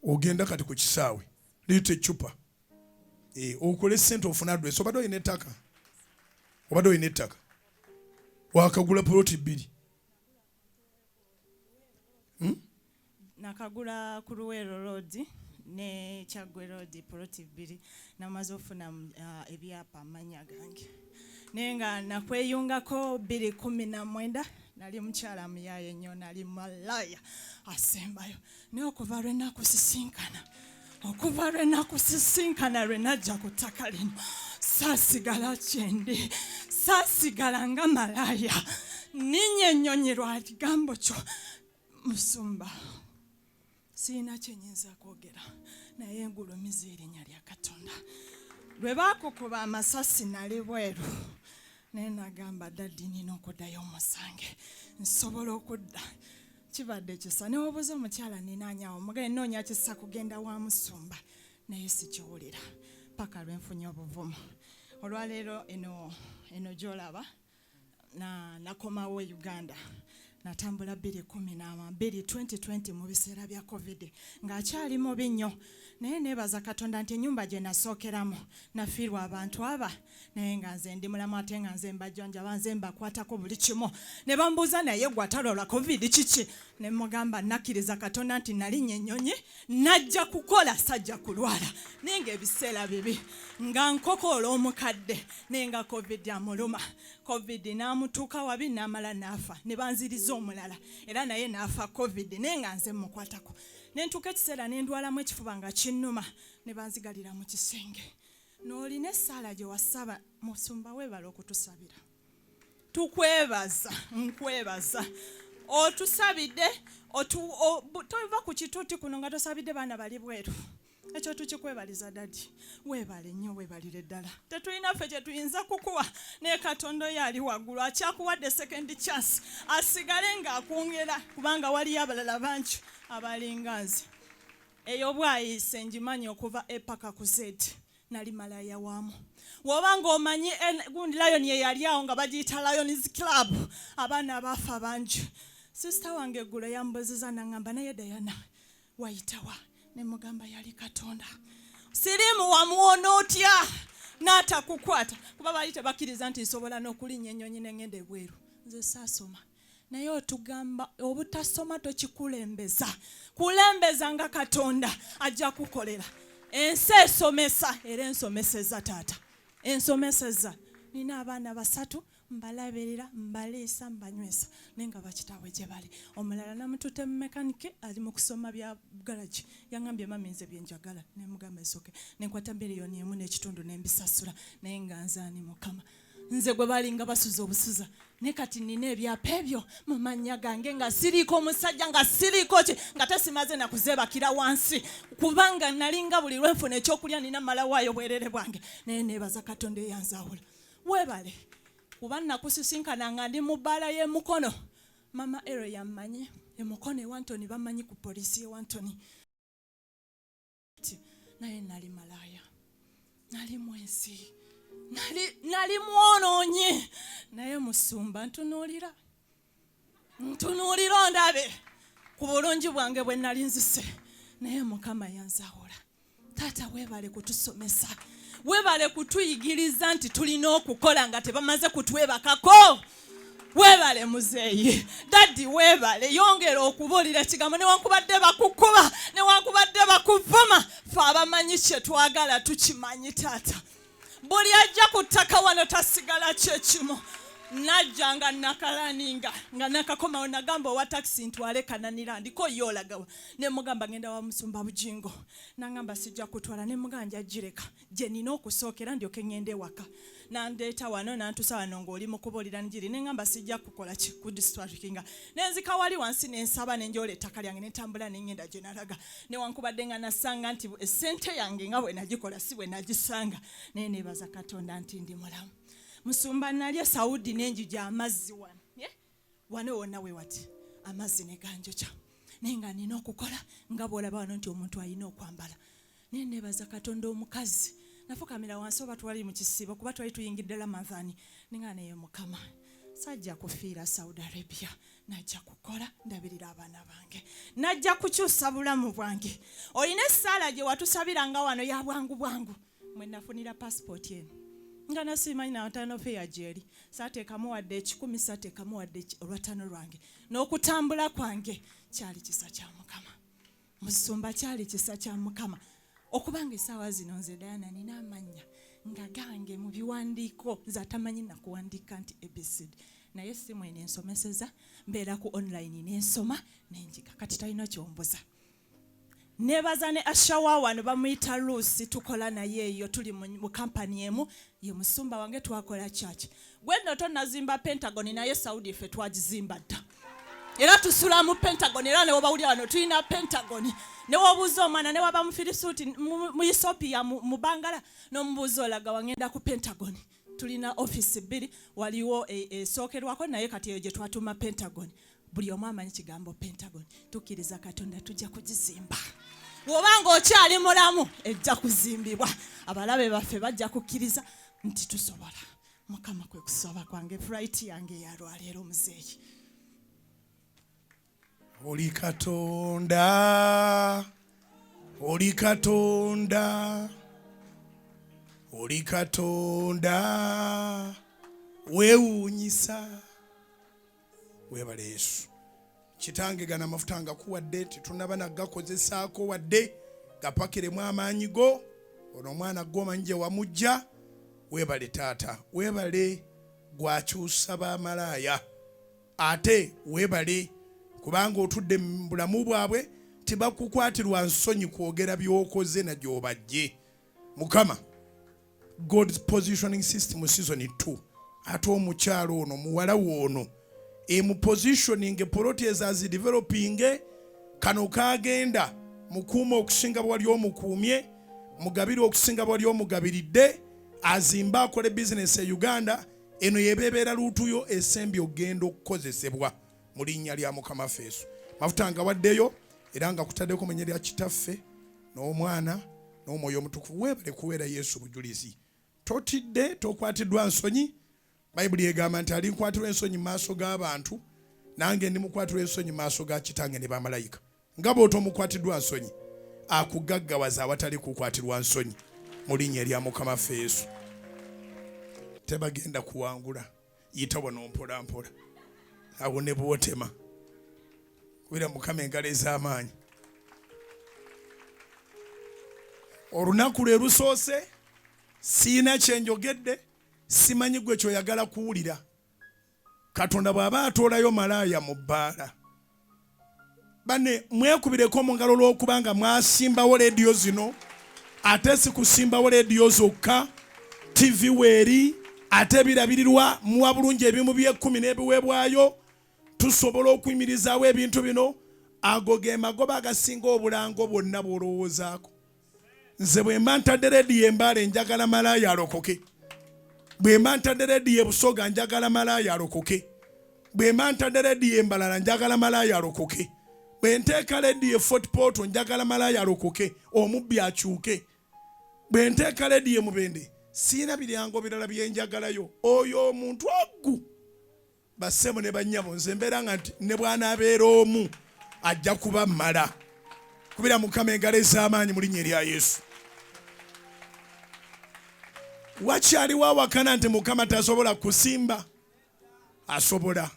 ogenda kati ku kisaawe liita eccupa okole ssente ofuna adresi obadde olina ettaka wakagula poloti 2 nakagula ku Luweero Road ne Kyaggwe Road poloti 2 namaze ofuna ebyapa amanya gange nenga nakweyungako 2019 nali mukyala muyaye nnyo nali malaya asembayo naye okuva lwenakusisinkana lwenajja ku ttaka lino saasigala kyendi saasigala nga malaya ninye ennyonyi lwa kigambo kyo musumba siina kyenyinza kwogera naye engulumiza erinnya lya Katonda lwe baakukuba amasasi nali bweru naye nagamba daddi nina okuddayo omusange nsobola okudda kibadde kisa newobuuza omukyala ninaanyawo mugende noonya kisa kugenda wa musumba naye sikiwulira paka lwenfunye obuvumu olwaleero eno gy'olaba nakomawo Uganda natambula 2020 mu biseera bya covid ng'akyali mubi nnyo naye neebaza Katonda nti ennyumba gye nasookeramu nafiirwa abantu aba naye nga nze ndi mulamu ate nga nze mbajjanjaba nze mbakwatako buli kimu ne bambuuza naye gwe atalwala covid kiki ne mugamba nakkiriza Katonda nti nalinnya ennyonyi najja kukola sajja kulwala naye ng'ebiseera bibi nga nkokoola omukadde naye nga covid amuluma covid n'amutuuka wabi n'amala n'afa ne banziriza omulala era naye n'afa covid naye nga nze mukwatako nentuuka ekiseera nendwalamu ekifuba nga kinnuma ne banzigalira mu kisenge n'olina essaala gye wasaba musumba weebala okutusabira tukwebaza nkwebaza otusabidde tova ku kituuti kuno nga tosabidde baana bali bweru ekyo tukikwebaliza dadi weebale nnyo weebalire ddala tetulina ffe kye tuyinza kukuwa naye Katonda oyo ali waggulu akyakuwadde second chance asigale ng'akwongera kubanga waliyo abalala bangi abalinga nze eyo bwayise ngimanyi okuva epaka ku Z nali malaya waamu woba ng'omanyi gundi layoni eyali awo nga bagiyita Lions Club abaana baafa bangi sisita wange eggulo yambozeza naŋŋamba naye Dayana wayitawa ne mugamba yali Katonda sirimu wamuwona otya n'atakukwata kuba baali tebakkiriza nti nsobola n'okulinnya ennyonyi n'engenda ebweru nze saasoma naye otugamba obutasoma tokikulembeza kulembeza nga Katonda ajja kukolera ensi esomesa era ensomeseza taata ensomeseza nina abaana 3 mbalabirira mbaliisa mbanywesa naye nga bakitaabwe gye bali omulala namutute mu mekanike ali mu kusoma bya garage yaŋŋambye mami nze bye njagala ne mugamba esoke nenkwata miliyoni 1.5 nembisasula naye nga nzaani Mukama nze gwe balinga basuza obusuza ne kati nina ebyapa ebyo mu mannya gange nga siriiko omusajja nga siriiko ki nga tesimaze nakuzeebakira wansi kubanga nalinga buli lwenfuna ekyokulya nina malawaayo bwerere bwange naye neebaza Katonda eyanzaawula weebale kuba nakusisinkana nga ndi mu bbaala y'emukono mama ero yammanyi emukono ewantoni bamanyi ku poliisi ewantoni naye nali malaya nali mwensi nali mwonoonye naye musumba ntunuulira ondabe ku bulungi bwange bwe nali nzise naye Mukama yanzaawula taata weebale kutusomesa weebale kutuyigiriza nti tulina okukola nga tebamaze kutwebakako weebale muzeeyi daddi weebale yongera okubuulira ekigambo newankubadde bakukuba newankubadde bakuvuma fe abamanyi kye twagala tukimanyi taata buli ajja ku ttaka wano tasigala kyekimu najja nga nakalaninga nga nakakomawo nagamba owa takisi ntwale kananira ndiko yoolagawa ne mugamba ngenda wa musumba bujingo nangamba sijja kutwala ne muganja gireka gye nina okusookera ndyoke ngende waka nandeeta wano nantusa wano ng'oli mu kubuulira njiri ne ngamba sijja kukola ku distractinga nenzika wali wansi nensaba nenjola ettaka lyange nentambula nengenda gye nalaga newankubadde nga nasanga nti essente yange nga bwe nagikola si bwe nagisanga naye neebaza Katonda nti ndi mulamu musumba nalye Saudi nenjija amazzi wano wonna we wati amazzi ne ganjocha naye nga nina okukola nga bw'olaba wano nti omuntu alina okwambala naye neebaza Katonda omukazi nafukamira wansi oba twali mu kisiibo kuba twali tuyingidde Ramadhaani ninga naye Mukama sajja kufiira Saudi Arabia, najja kukola ndabirira abaana bange, najja kukyusa bulamu bwange. Olina essaala gye watusabiranga wano ya bwangu bwangu, mwe nafunira passport eno nga nasimanyi n'ataano fe yajeri, saateekamu wadde 10, saateekamu wadde olwataano lwange. N'okutambula kwange kyali kisa kya Mukama. Musumba kyali kisa kya Mukama. Okubanga essaawa zino nze Diana nina amannya nga gange mu biwandiiko nze atamanyi nakuwandiika nti ABCD, naye simu eno ensomeseza, mbeera ku online n'ensoma n'enjiga, kati talina kyombuza. Nebaza ne Ashawa wano bamuyita Lucy, tukola naye eyo, tuli mu kampani emu, ye musumba wange twakola church. Gwendo tonazimba Pentagon naye Saudi ffe twagizimba dda. Era tusula mu Pentagon, era ne wabawulira wano tulina Pentagon. Ne wabuuza omwana ne waba mufirisuuti mu Ethiopia mu Bangala n'omubuuza olaga wangenda ku Pentagon. Tulina office 2, waliwo esookerwako naye kati eyo gye twatuma Pentagon. Buli omu amanyi kigambo Pentagon. Tukkiriza Katonda tujja kugizimba. Wobanga okyali mulamu ejja kuzimbibwa. Abalabe baffe bajja kukkiriza nti tusobola. Mukama kwe kusoba kwange, flight yange ya lwaleero muzeeyi. Oli Katonda, oli Katonda, oli Katonda, weewuunyisa. Weebale Yesu. Kitange gana amafuta ngakuwadde tetunaba nagakozesaako wadde gapakiremu amaanyi go. Ono omwana gwomanyi gye wamujja. Weebale taata, weebale gwakyusa bamalaya. Ate weebale kubanga otudde mu bulamu bwabwe tebakukwatirwa nsonyi kwogera by'okoze na gy'obajje. Mukama, God's positioning system season 2. Ate omukyala ono muwala woono mu positioning protez as developing kano kagenda mukuuma okusinga bwali omukuumye, mugabire okusinga bwali omugabiridde, azimba akole business e Uganda, eno yebebeera luutuyo esembye ogenda okukozesebwa mu linnya lya Mukama Yesu. Mafuta nga waddeyo era nga kutaddeko mu linnya lya Kitaffe n'Omwana n'Omwoyo Omutukuvu. Weebale kuweera Yesu bujulizi. Totidde, tokwatiddwa nsonyi. Bayibuli egamba nti alinkwatirwa ensonyi mu maaso g'abantu, nange ndimukwatirwa ensonyi mu maaso ga Kitange ne bamalayika. Nga bw'otomukwatiddwa nsonyi, akugaggawaza awatali kukwatirwa nsonyi mu linnya lya Mukama Yesu. Tebagenda kuwangula, yita wano mpola mpola. Awo ne bwotema. Kubira Mukama engalo ez'amaanyi. Olunaku lwe lusoose, siina kye njogedde, simanyi gwe kyoyagala kuwulira. Katonda bw'aba atoolayo malaya mu bbaala. Bane mwekubireko mu ngalo lw'okubanga mwasimbawo leediyo zino, ate si kusimbawo leediyo zokka, TV weeri, ate birabirirwa muwa bulungi ebimu bye10 n'ebiweebwayo. Tusobola okuyimirizaawo ebintu bino. Ago ge magoba agasinga obulango bwonna bw'olowoozaako. Nze bwe mba ntadde leediyo embaale njagala malaya alokoke. Bwe mba ntadde leediyo ebusoga njagala malaya alokoke. Bwe mba ntadde leediyo embalala njagala malaya alokoke. Bwe nteeka leediyo Fort Portal njagala malaya alokoke, omubbi akyuke. Bwe nteeka leediyo Mubende siina biryango birala bye njagalayo. Oyo omuntu oggu bassebo ne bannyabo nze mbeera nga nti ne bw'anaabeera omu ajja kuba mmala. Kubira Mukama engalo ez'amaanyi mu linnya erya Yesu. Wakyaliwo awakana nti Mukama tasobola kusimba? Asobola.